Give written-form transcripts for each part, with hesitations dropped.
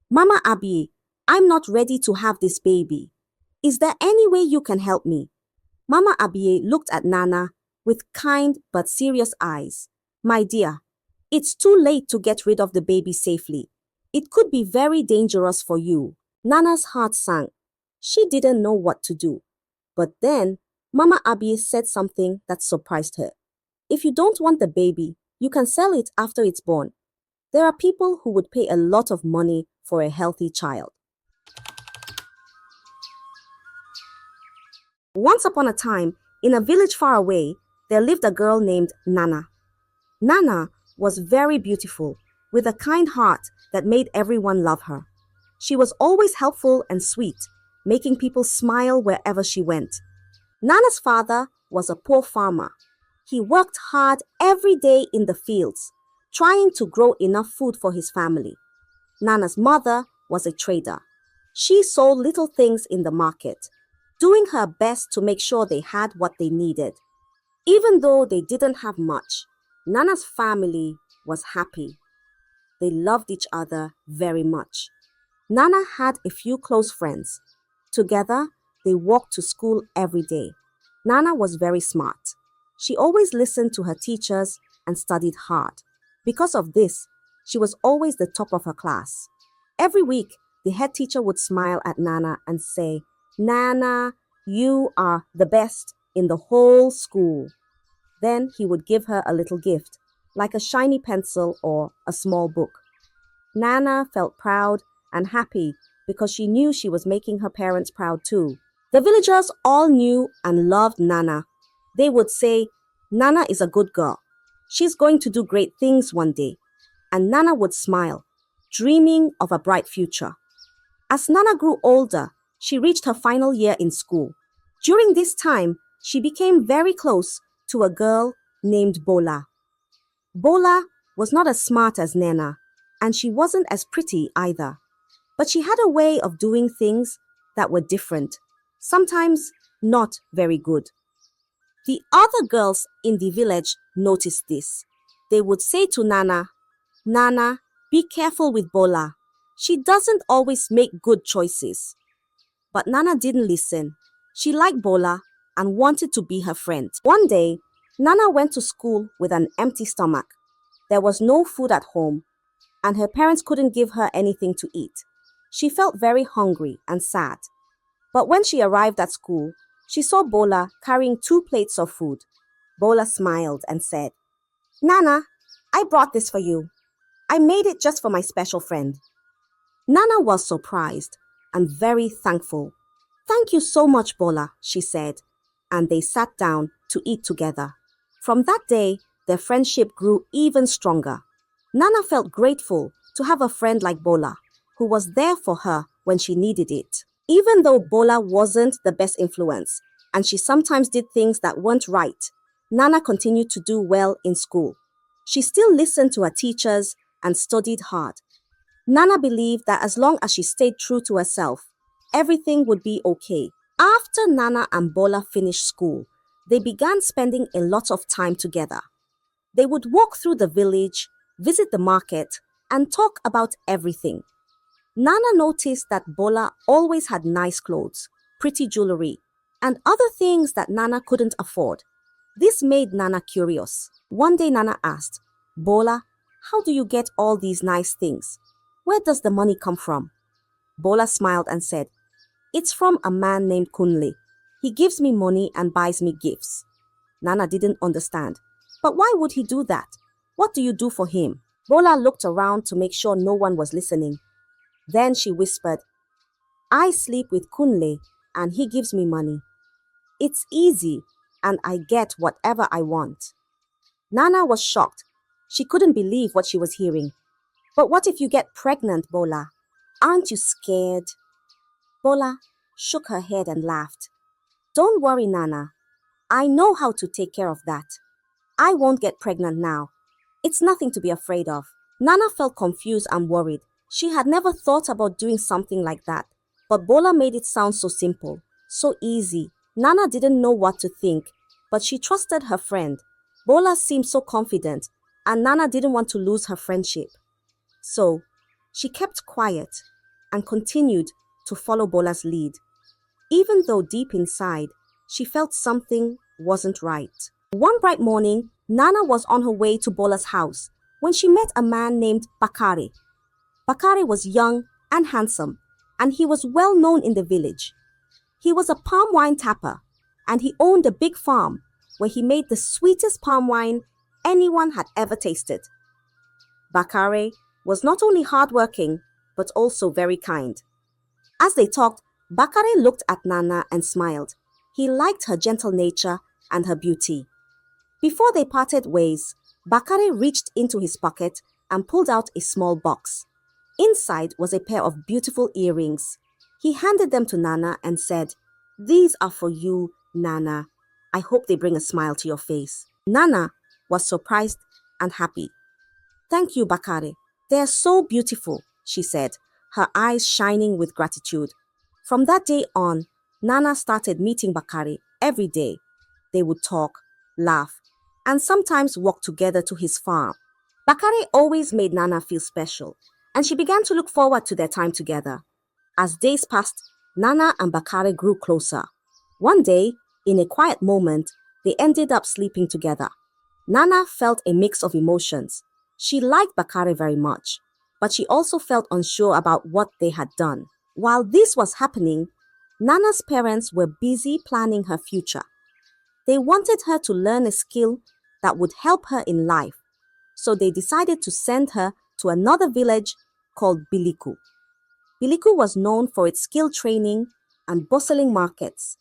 Mama Abi, I'm not ready to have this baby. Is there any way you can help me? Mama Abie looked at Nana with kind but serious eyes. My dear, it's too late to get rid of the baby safely. It could be very dangerous for you. Nana's heart sank. She didn't know what to do. But then, Mama Abie said something that surprised her. If you don't want the baby, you can sell it after it's born. There are people who would pay a lot of money for a healthy child. Once upon a time, in a village far away, there lived a girl named Nana. Nana was very beautiful, with a kind heart that made everyone love her. She was always helpful and sweet, making people smile wherever she went. Nana's father was a poor farmer. He worked hard every day in the fields, trying to grow enough food for his family. Nana's mother was a trader. She sold little things in the market, doing her best to make sure they had what they needed. Even though they didn't have much, Nana's family was happy. They loved each other very much. Nana had a few close friends. Together, they walked to school every day. Nana was very smart. She always listened to her teachers and studied hard. Because of this, she was always the top of her class. Every week, the head teacher would smile at Nana and say, Nana, you are the best in the whole school. Then he would give her a little gift, like a shiny pencil or a small book. Nana felt proud and happy because she knew she was making her parents proud too. The villagers all knew and loved Nana. They would say, Nana is a good girl. She's going to do great things one day. And Nana would smile, dreaming of a bright future. As Nana grew older, she reached her final year in school. During this time, she became very close to a girl named Bola. Bola was not as smart as Nana, and she wasn't as pretty either. But she had a way of doing things that were different, sometimes not very good. The other girls in the village noticed this. They would say to Nana, Nana, be careful with Bola. She doesn't always make good choices. But Nana didn't listen. She liked Bola and wanted to be her friend. One day, Nana went to school with an empty stomach. There was no food at home, and her parents couldn't give her anything to eat. She felt very hungry and sad. But when she arrived at school, she saw Bola carrying 2 plates of food. Bola smiled and said, Nana, I brought this for you. I made it just for my special friend. Nana was surprised and very thankful. Thank you so much, Bola, she said, and they sat down to eat together. From that day, their friendship grew even stronger. Nana felt grateful to have a friend like Bola, who was there for her when she needed it. Even though Bola wasn't the best influence, and she sometimes did things that weren't right, Nana continued to do well in school. She still listened to her teachers and studied hard. Nana believed that as long as she stayed true to herself, everything would be okay. After Nana and Bola finished school, they began spending a lot of time together. They would walk through the village, visit the market, and talk about everything. Nana noticed that Bola always had nice clothes, pretty jewelry, and other things that Nana couldn't afford. This made Nana curious. One day Nana asked, Bola, how do you get all these nice things? Where does the money come from? Bola smiled and said, It's from a man named Kunle. He gives me money and buys me gifts. Nana didn't understand. But why would he do that? What do you do for him? Bola looked around to make sure no one was listening. Then she whispered, I sleep with Kunle and he gives me money. It's easy and I get whatever I want. Nana was shocked. She couldn't believe what she was hearing. But what if you get pregnant, Bola? Aren't you scared? Bola shook her head and laughed. Don't worry, Nana. I know how to take care of that. I won't get pregnant now. It's nothing to be afraid of. Nana felt confused and worried. She had never thought about doing something like that. But Bola made it sound so simple, so easy. Nana didn't know what to think, but she trusted her friend. Bola seemed so confident, and Nana didn't want to lose her friendship. So, she kept quiet and continued to follow Bola's lead, even though deep inside, she felt something wasn't right. One bright morning, Nana was on her way to Bola's house when she met a man named Bakare. Bakare was young and handsome, and he was well known in the village. He was a palm wine tapper, and he owned a big farm where he made the sweetest palm wine anyone had ever tasted. Bakare was not only hardworking, but also very kind. As they talked, Bakare looked at Nana and smiled. He liked her gentle nature and her beauty. Before they parted ways, Bakare reached into his pocket and pulled out a small box. Inside was a pair of beautiful earrings. He handed them to Nana and said, "These are for you, Nana. I hope they bring a smile to your face." Nana was surprised and happy. "Thank you, Bakare. They are so beautiful," she said, her eyes shining with gratitude. From that day on, Nana started meeting Bakare every day. They would talk, laugh, and sometimes walk together to his farm. Bakare always made Nana feel special, and she began to look forward to their time together. As days passed, Nana and Bakare grew closer. One day, in a quiet moment, they ended up sleeping together. Nana felt a mix of emotions. She liked Bakare very much, but she also felt unsure about what they had done. While this was happening, Nana's parents were busy planning her future. They wanted her to learn a skill that would help her in life, so they decided to send her to another village called Biliku. Biliku was known for its skill training and bustling markets,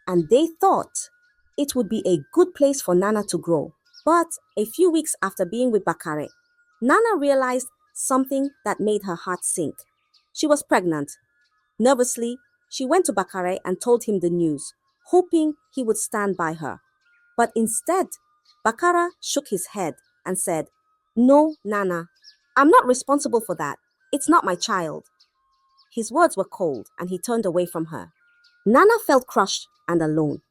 and they thought it would be a good place for Nana to grow. But a few weeks after being with Bakare, Nana realized something that made her heart sink. She was pregnant. Nervously, she went to Bakare and told him the news, hoping he would stand by her. But instead, Bakare shook his head and said, "No, Nana, I'm not responsible for that. It's not my child." His words were cold and he turned away from her. Nana felt crushed and alone.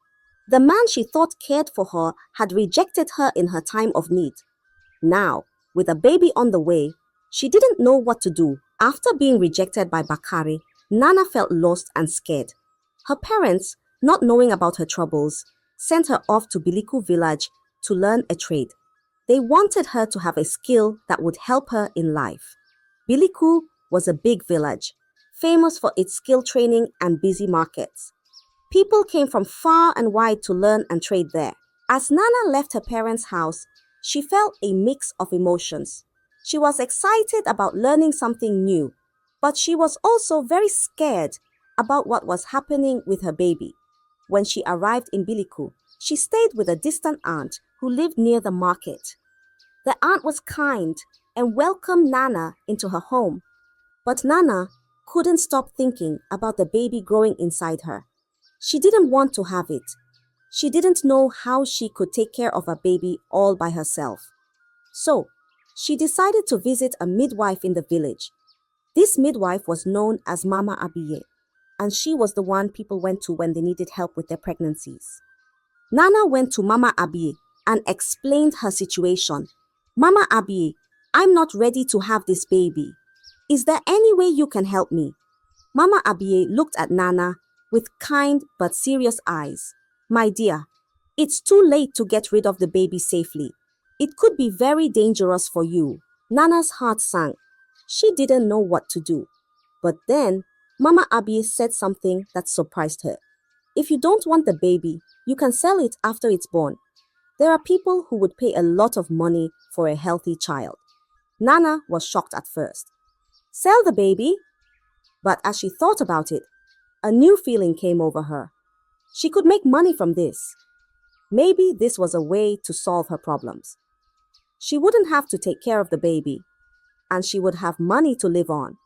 The man she thought cared for her had rejected her in her time of need. Now, with a baby on the way, she didn't know what to do. After being rejected by Bakare, Nana felt lost and scared. Her parents, not knowing about her troubles, sent her off to Biliku village to learn a trade. They wanted her to have a skill that would help her in life. Biliku was a big village, famous for its skill training and busy markets. People came from far and wide to learn and trade there. As Nana left her parents' house, she felt a mix of emotions. She was excited about learning something new, but she was also very scared about what was happening with her baby. When she arrived in Biliku, she stayed with a distant aunt who lived near the market. The aunt was kind and welcomed Nana into her home, but Nana couldn't stop thinking about the baby growing inside her. She didn't want to have it. She didn't know how she could take care of a baby all by herself. So, she decided to visit a midwife in the village. This midwife was known as Mama Abiye, and she was the one people went to when they needed help with their pregnancies. Nana went to Mama Abiye and explained her situation. "Mama Abiye, I'm not ready to have this baby. Is there any way you can help me?" Mama Abiye looked at Nana with kind but serious eyes. "My dear, it's too late to get rid of the baby safely. It could be very dangerous for you." Nana's heart sank. She didn't know what to do. But then, Mama Abiye said something that surprised her. "If you don't want the baby, you can sell it after it's born. There are people who would pay a lot of money for a healthy child." Nana was shocked at first. Sell the baby? But as she thought about it, a new feeling came over her. She could make money from this. Maybe this was a way to solve her problems. She wouldn't have to take care of the baby, and she would have money to live on.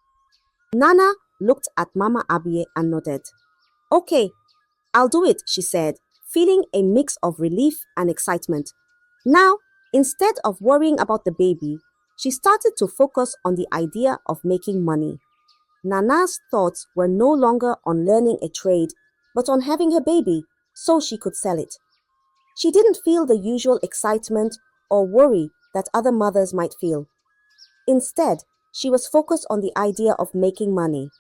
Nana looked at Mama Abiye and nodded. "Okay, I'll do it," she said, feeling a mix of relief and excitement. Now, instead of worrying about the baby, she started to focus on the idea of making money. Nana's thoughts were no longer on learning a trade, but on having her baby so she could sell it. She didn't feel the usual excitement or worry that other mothers might feel. Instead, she was focused on the idea of making money.